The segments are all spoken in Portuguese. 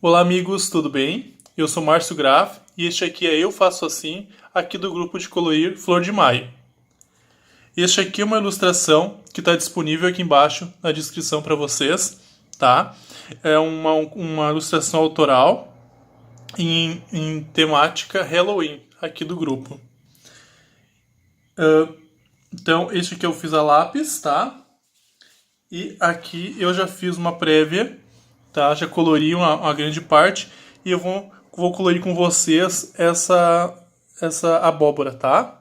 Olá amigos, tudo bem? Eu sou Márcio Graf e este aqui é Eu Faço Assim, aqui do grupo de colorir Flor de Maio. Este aqui é uma ilustração que está disponível aqui embaixo na descrição para vocês, tá? É uma ilustração autoral em temática Halloween, aqui do grupo. Então, este aqui eu fiz a lápis, tá? E aqui eu já fiz uma prévia, tá? Já colori uma grande parte e eu vou colorir com vocês essa abóbora, tá?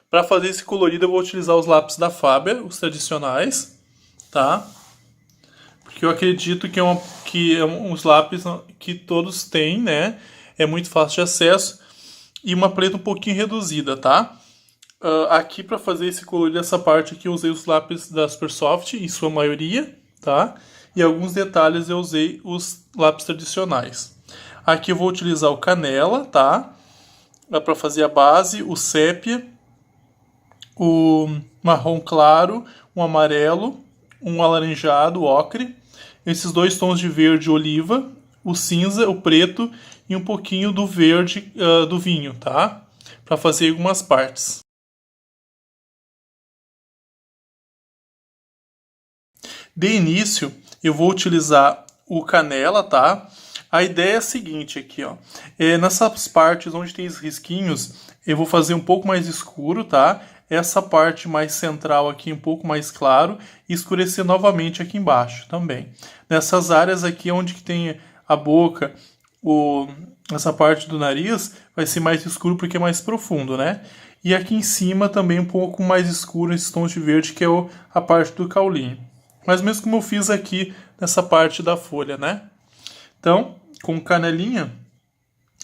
Para fazer esse colorido eu vou utilizar os lápis da Faber, os tradicionais, tá? Porque eu acredito que os lápis que todos têm, né? É muito fácil de acesso e uma paleta um pouquinho reduzida, tá? Aqui para fazer esse colorido dessa parte aqui eu usei os lápis da Supersoft, em sua maioria, tá? E alguns detalhes eu usei os lápis tradicionais. Aqui eu vou utilizar o canela, tá? Para fazer a base, o sépia, o marrom claro, um amarelo, um alaranjado, o ocre, esses dois tons de verde oliva, o cinza, o preto e um pouquinho do verde do vinho, tá? Para fazer algumas partes. De início, eu vou utilizar o canela, tá? A ideia é a seguinte aqui, ó. Nessas partes onde tem os risquinhos, eu vou fazer um pouco mais escuro, tá? Essa parte mais central aqui um pouco mais claro e escurecer novamente aqui embaixo também. Nessas áreas aqui onde que tem a boca, essa parte do nariz, vai ser mais escuro porque é mais profundo, né? E aqui em cima também um pouco mais escuro esses tons de verde que é a parte do caulinho. Mas mesmo como eu fiz aqui nessa parte da folha, né? Então, com canelinha,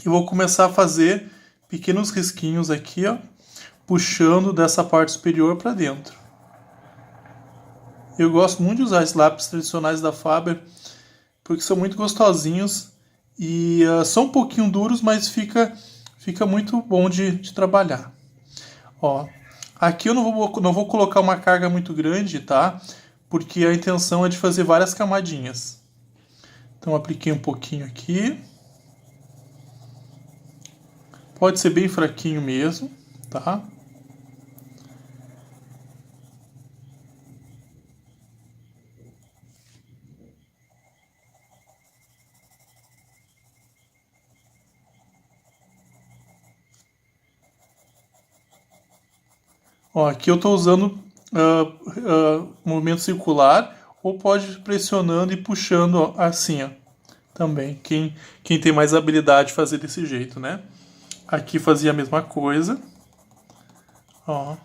eu vou começar a fazer pequenos risquinhos aqui, ó, puxando dessa parte superior para dentro. Eu gosto muito de usar esses lápis tradicionais da Faber, porque são muito gostosinhos e são um pouquinho duros, mas fica muito bom de trabalhar. Ó, aqui eu não vou colocar uma carga muito grande, tá? Porque a intenção é de fazer várias camadinhas. Então apliquei um pouquinho aqui. Pode ser bem fraquinho mesmo, tá? Ó, aqui eu estou usando movimento circular ou pode ir pressionando e puxando ó, assim, ó, também. Quem tem mais habilidade de fazer desse jeito, né? Aqui fazia a mesma coisa. Ó.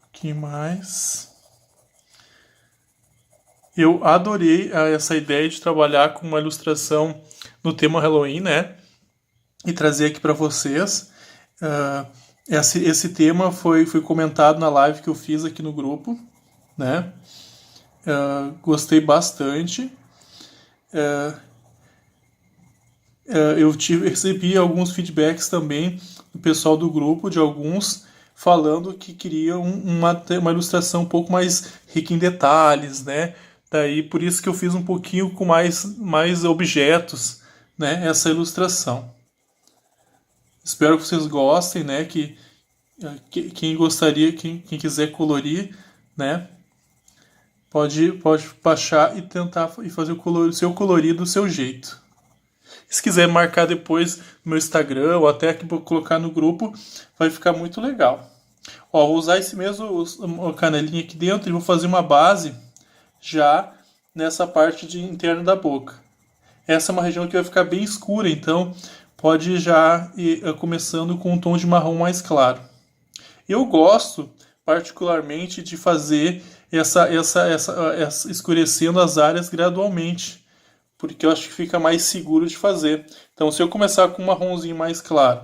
Aqui mais. Eu adorei essa ideia de trabalhar com uma ilustração no tema Halloween, né? E trazer aqui para vocês. Esse tema foi comentado na live que eu fiz aqui no grupo, né? Gostei bastante. Eu recebi alguns feedbacks também do pessoal do grupo, de alguns falando que queriam uma ilustração um pouco mais rica em detalhes, né? Daí por isso que eu fiz um pouquinho com mais objetos, né? Essa ilustração. Espero que vocês gostem, né? Quem gostaria, quem quiser colorir, né? Pode baixar e tentar e fazer o seu colorido do seu jeito. Se quiser marcar depois no meu Instagram ou até aqui vou colocar no grupo, vai ficar muito legal. Ó, vou usar esse mesmo canelinha aqui dentro e vou fazer uma base já nessa parte interna da boca. Essa é uma região que vai ficar bem escura, então pode já ir começando com um tom de marrom mais claro. Eu gosto particularmente de fazer essa escurecendo as áreas gradualmente, porque eu acho que fica mais seguro de fazer. Então, se eu começar com um marronzinho mais claro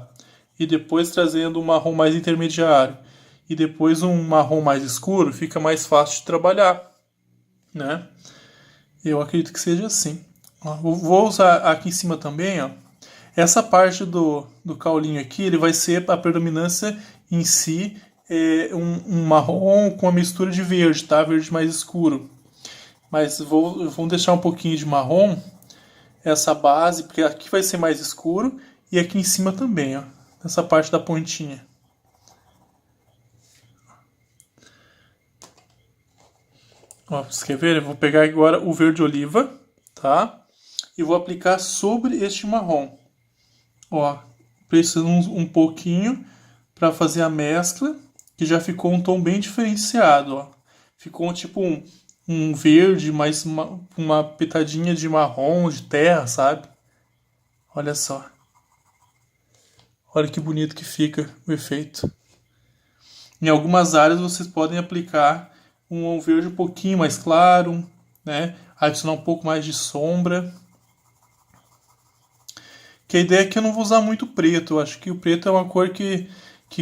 e depois trazendo um marrom mais intermediário e depois um marrom mais escuro, fica mais fácil de trabalhar, né? Eu acredito que seja assim. Ó, vou usar aqui em cima também, ó. Essa parte do caulinho aqui, ele vai ser a predominância em si um marrom com uma mistura de verde, tá? Verde mais escuro. Mas vou deixar um pouquinho de marrom, essa base, porque aqui vai ser mais escuro e aqui em cima também, ó. Nessa parte da pontinha. Ó, vocês querem ver? Eu vou pegar agora o verde oliva, tá? E vou aplicar sobre este marrom. Ó, preciso um pouquinho para fazer a mescla, que já ficou um tom bem diferenciado, ó. Ficou tipo um verde, mais uma pitadinha de marrom, de terra, sabe? Olha só. Olha que bonito que fica o efeito. Em algumas áreas vocês podem aplicar um verde um pouquinho mais claro, né? Adicionar um pouco mais de sombra. Que a ideia é que eu não vou usar muito preto. Eu acho que o preto é uma cor que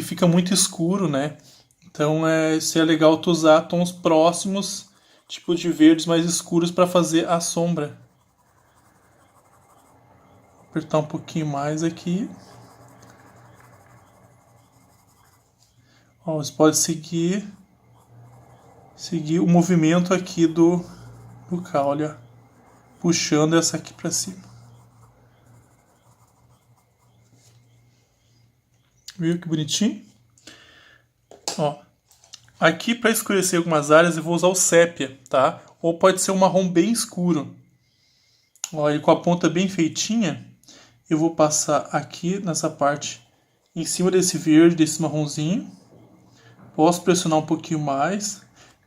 fica muito escuro, né? Então seria legal tu usar tons próximos, tipo de verdes mais escuros para fazer a sombra. Vou apertar um pouquinho mais aqui. Ó, você pode seguir o movimento aqui do caule, ó, puxando essa aqui para cima. Viu que bonitinho? Ó, aqui para escurecer algumas áreas eu vou usar o sépia, tá? Ou pode ser um marrom bem escuro. Ó, e com a ponta bem feitinha, eu vou passar aqui nessa parte, em cima desse verde, desse marronzinho. Posso pressionar um pouquinho mais.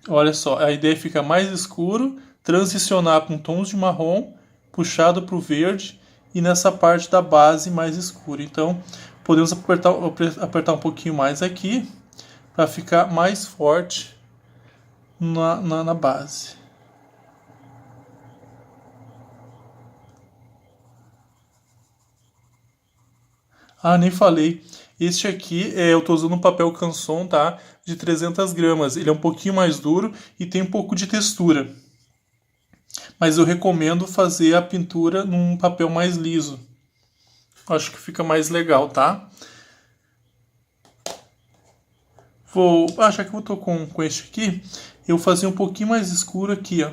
Olha só, a ideia é ficar mais escuro, transicionar com tons de marrom, puxado para o verde e nessa parte da base mais escura. Então, podemos apertar um pouquinho mais aqui para ficar mais forte na base. Ah, nem falei. Este aqui eu estou usando um papel Canson, tá? De 300 gramas. Ele é um pouquinho mais duro e tem um pouco de textura. Mas eu recomendo fazer a pintura num papel mais liso. Acho que fica mais legal, tá? Vou achar que eu tô com este aqui. Eu vou fazer um pouquinho mais escuro aqui, ó.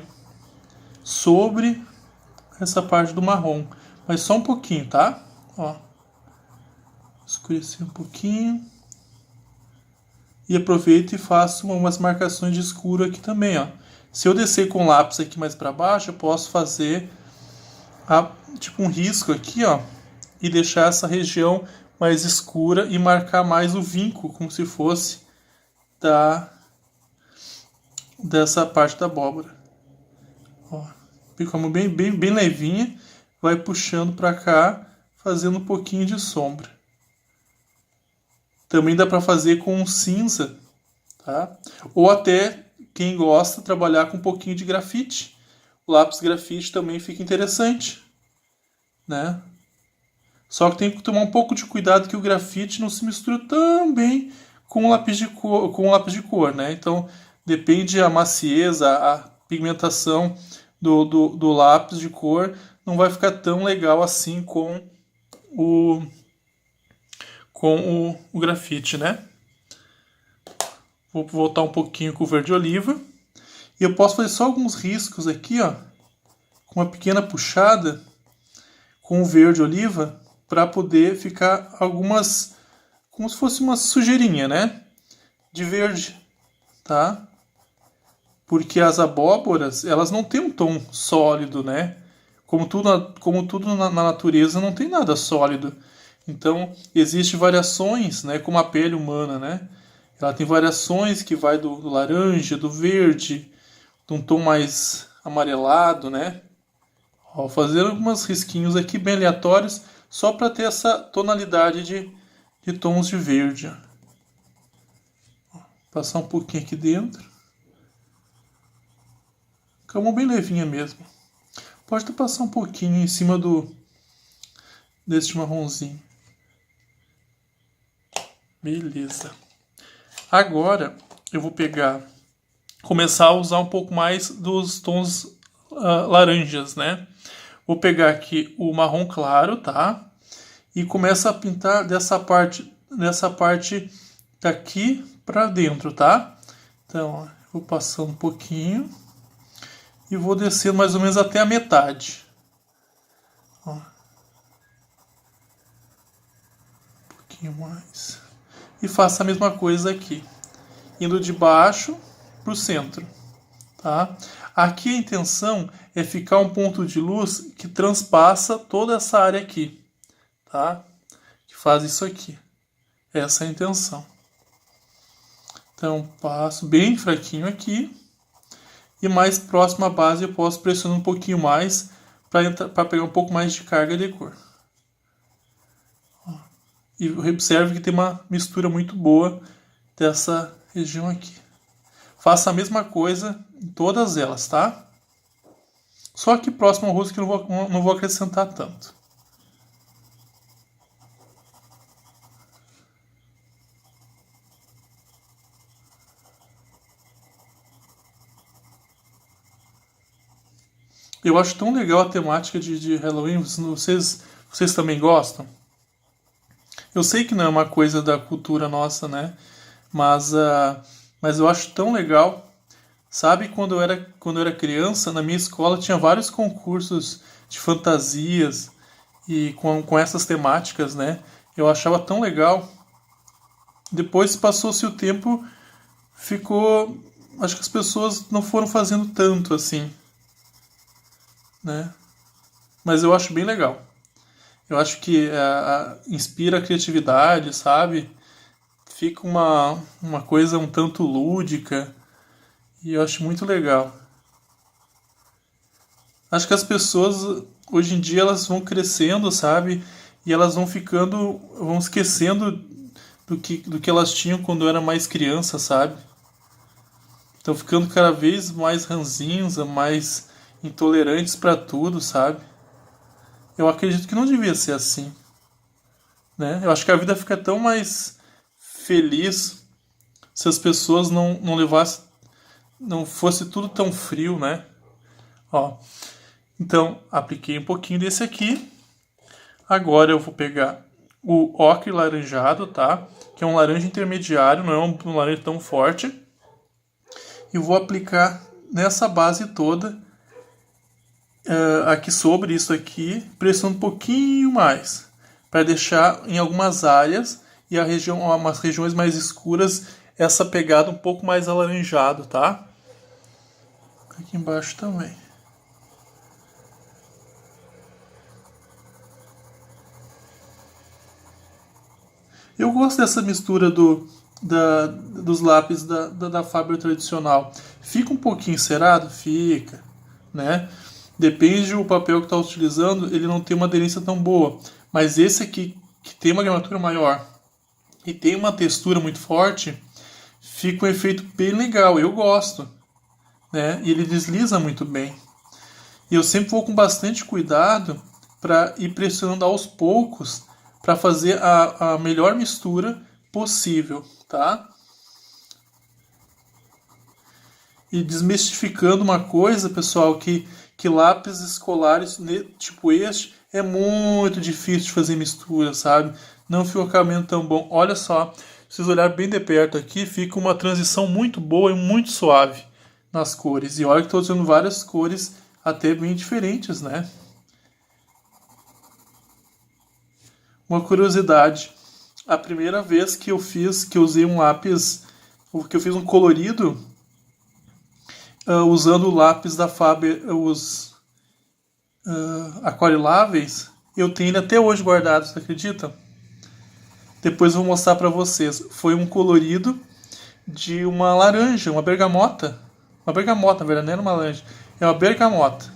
Sobre essa parte do marrom. Mas só um pouquinho, tá? Ó. Escurecer um pouquinho. E aproveito e faço umas marcações de escuro aqui também, ó. Se eu descer com o lápis aqui mais para baixo, eu posso fazer tipo um risco aqui, ó, e deixar essa região mais escura e marcar mais o vinco, como se fosse dessa parte da abóbora. Ó, fica bem levinha, vai puxando para cá, fazendo um pouquinho de sombra. Também dá para fazer com um cinza, tá? Ou até, quem gosta, trabalhar com um pouquinho de grafite. O lápis grafite também fica interessante, né? Só que tem que tomar um pouco de cuidado que o grafite não se mistura tão bem com o lápis de cor, né? Então, depende a macieza, a pigmentação do lápis de cor, não vai ficar tão legal assim com o grafite, né? Vou voltar um pouquinho com o verde oliva. E eu posso fazer só alguns riscos aqui, ó, com uma pequena puxada com o verde oliva para poder ficar algumas, como se fosse uma sujeirinha, né? De verde, tá? Porque as abóboras, elas não têm um tom sólido, né? Como tudo na natureza não tem nada sólido. Então, existem variações, né, como a pele humana, né? Ela tem variações que vai do laranja, do verde, de um tom mais amarelado, né? Vou fazer alguns risquinhos aqui bem aleatórios, só para ter essa tonalidade de tons de verde. Passar um pouquinho aqui dentro. Com a mão bem levinha mesmo. Pode até passar um pouquinho em cima deste marronzinho. Beleza. Agora eu vou começar a usar um pouco mais dos tons laranjas, né? Vou pegar aqui o marrom claro, tá? E começo a pintar dessa parte daqui para dentro, tá? Então, ó, vou passando um pouquinho e vou descendo mais ou menos até a metade. Ó. Um pouquinho mais. E faço a mesma coisa aqui, indo de baixo para o centro, tá? Aqui a intenção é ficar um ponto de luz que transpassa toda essa área aqui, tá? Que faz isso aqui. Essa é a intenção. Então passo bem fraquinho aqui e mais próximo à base eu posso pressionar um pouquinho mais para pegar um pouco mais de carga de cor. E observe que tem uma mistura muito boa dessa região aqui. Faça a mesma coisa em todas elas, tá? Só que próximo ao rosto que eu não vou acrescentar tanto. Eu acho tão legal a temática de Halloween. Vocês também gostam? Eu sei que não é uma coisa da cultura nossa, né? Mas eu acho tão legal. Sabe, quando eu era criança, na minha escola tinha vários concursos de fantasias e com essas temáticas, né? Eu achava tão legal. Depois passou-se o tempo, ficou. Acho que as pessoas não foram fazendo tanto assim, né? Mas eu acho bem legal. Eu acho que inspira a criatividade, sabe? Fica uma coisa um tanto lúdica e eu acho muito legal. Acho que as pessoas hoje em dia elas vão crescendo, sabe? E elas vão esquecendo do que elas tinham quando era mais criança, sabe? Estão ficando cada vez mais ranzinza, mais intolerantes para tudo, sabe? Eu acredito que não devia ser assim, né? Eu acho que a vida fica tão mais feliz se as pessoas não levassem, não fosse tudo tão frio, né? Ó, então apliquei um pouquinho desse aqui. Agora eu vou pegar o ocre laranjado, tá? Que é um laranja intermediário, não é um laranja tão forte. E vou aplicar nessa base toda, aqui sobre isso aqui, pressionando um pouquinho mais, para deixar em algumas áreas e umas regiões mais escuras, essa pegada um pouco mais alaranjado, tá? Aqui embaixo também. Eu gosto dessa mistura dos lápis da Faber tradicional. Fica um pouquinho encerado? Fica, né? Depende do papel que está utilizando, ele não tem uma aderência tão boa. Mas esse aqui, que tem uma gramatura maior e tem uma textura muito forte, fica um efeito bem legal. Eu gosto, né? E ele desliza muito bem. E eu sempre vou com bastante cuidado para ir pressionando aos poucos para fazer a melhor mistura possível, tá? E desmistificando uma coisa, pessoal, que lápis escolares tipo este é muito difícil de fazer mistura, sabe? Não fica um acabamento tão bom. Olha só, se vocês olharem bem de perto aqui, fica uma transição muito boa e muito suave nas cores. E olha que estou usando várias cores até bem diferentes, né? Uma curiosidade, a primeira vez que eu usei um lápis, que eu fiz um colorido, usando o lápis da Faber, os aquareláveis, eu tenho ele até hoje guardado, você acredita? Depois eu vou mostrar para vocês. Foi um colorido de uma laranja, uma bergamota. Uma bergamota, na verdade, não era uma laranja, é uma bergamota.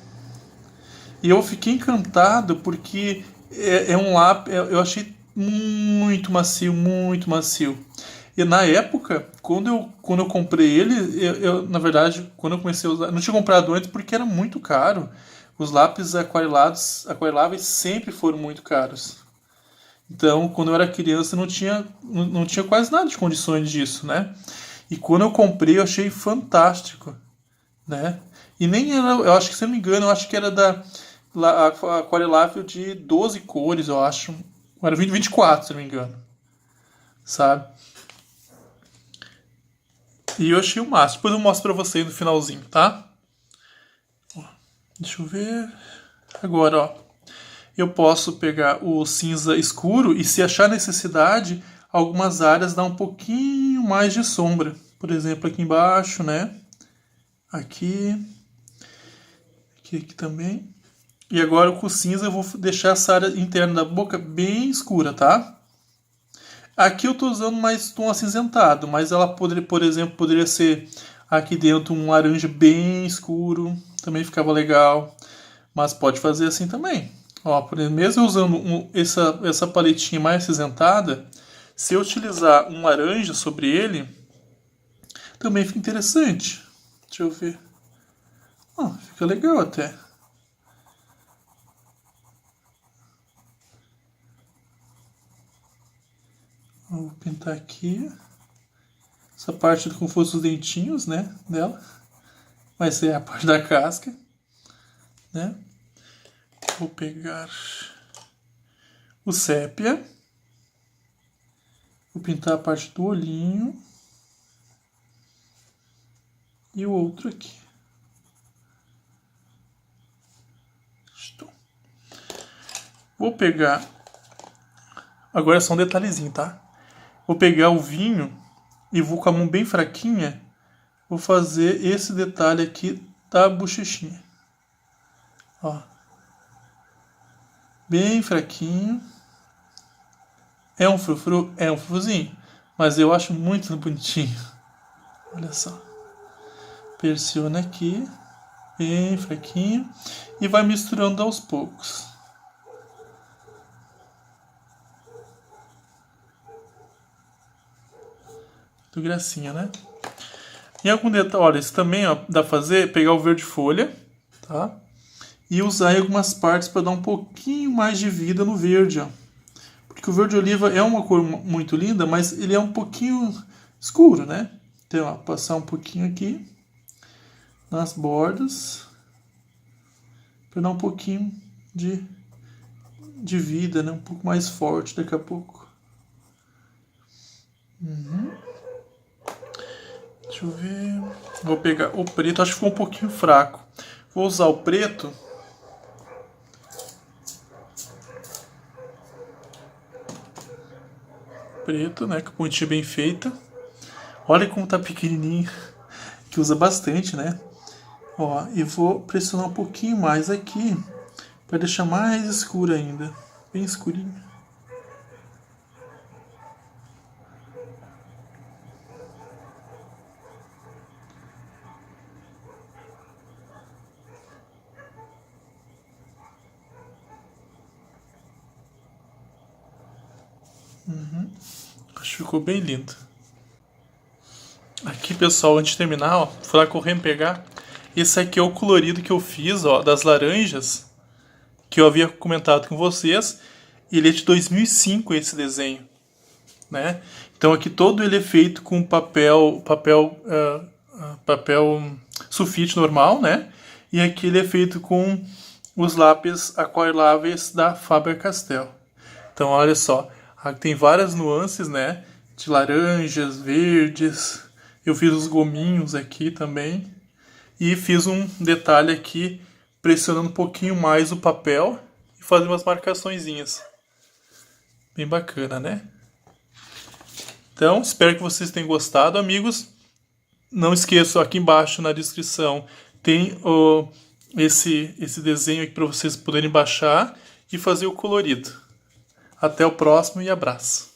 E eu fiquei encantado porque é um lápis, eu achei muito macio, muito macio. E na época, quando eu comprei ele, na verdade, quando eu comecei a usar, não tinha comprado antes porque era muito caro. Os lápis aquareláveis sempre foram muito caros. Então, quando eu era criança, não tinha quase nada de condições disso, né? E quando eu comprei, eu achei fantástico, né? E nem era, eu acho que, se eu não me engano, eu acho que era da aquarelável de 12 cores, eu acho. Era 24, se eu não me engano. Sabe? E eu achei o máximo. Depois eu mostro pra vocês no finalzinho, tá? Ó, deixa eu ver. Agora, ó. Eu posso pegar o cinza escuro e, se achar necessidade, algumas áreas dá um pouquinho mais de sombra. Por exemplo, aqui embaixo, né? Aqui. Aqui também. E agora com o cinza eu vou deixar essa área interna da boca bem escura, tá? Aqui eu estou usando mais tom acinzentado, mas ela poderia, por exemplo, poderia ser aqui dentro um laranja bem escuro, também ficava legal. Mas pode fazer assim também. Ó, por exemplo, mesmo usando essa paletinha mais acinzentada, se eu utilizar um laranja sobre ele, também fica interessante. Deixa eu ver. Ó, fica legal até. Vou pintar aqui. Essa parte como fosse os dentinhos, né, dela. Vai ser a parte da casca, né. Vou pegar o sépia. Vou pintar a parte do olhinho. E o outro aqui. Estou. Vou pegar... Agora é só um detalhezinho, tá? Vou pegar o vinho e vou com a mão bem fraquinha, vou fazer esse detalhe aqui da bochechinha. Ó. Bem fraquinho. É um frufru? É um frufruzinho. Mas eu acho muito bonitinho. Olha só. Pressiona aqui. Bem fraquinho. E vai misturando aos poucos. Muito gracinha, né? E algum detalhe, olha, isso também, ó, dá pra fazer, pegar o verde folha, tá? E usar em algumas partes para dar um pouquinho mais de vida no verde, ó. Porque o verde oliva é uma cor muito linda, mas ele é um pouquinho escuro, né? Então, ó, passar um pouquinho aqui nas bordas para dar um pouquinho de vida, né? Um pouco mais forte daqui a pouco. Deixa eu ver. Vou pegar o preto, acho que ficou um pouquinho fraco. Vou usar o preto. Preto, né? Com a pontinha bem feita. Olha como tá pequenininho. Que usa bastante, né? Ó, e vou pressionar um pouquinho mais aqui para deixar mais escuro ainda. Bem escurinho. Acho que ficou bem lindo. Aqui, pessoal, antes de terminar, ó, fui lá correndo pegar. Esse aqui é o colorido que eu fiz, ó, das laranjas, que eu havia comentado com vocês. Ele é de 2005, esse desenho, né? Então aqui todo ele é feito com papel sulfite normal, né? E aqui ele é feito com os lápis aquareláveis da Faber-Castell. Então olha só, aqui tem várias nuances, né? De laranjas, verdes. Eu fiz os gominhos aqui também. E fiz um detalhe aqui, pressionando um pouquinho mais o papel e fazendo umas marcaçõezinhas. Bem bacana, né? Então, espero que vocês tenham gostado, amigos. Não esqueçam, aqui embaixo na descrição tem esse desenho aqui para vocês poderem baixar e fazer o colorido. Até o próximo e abraço.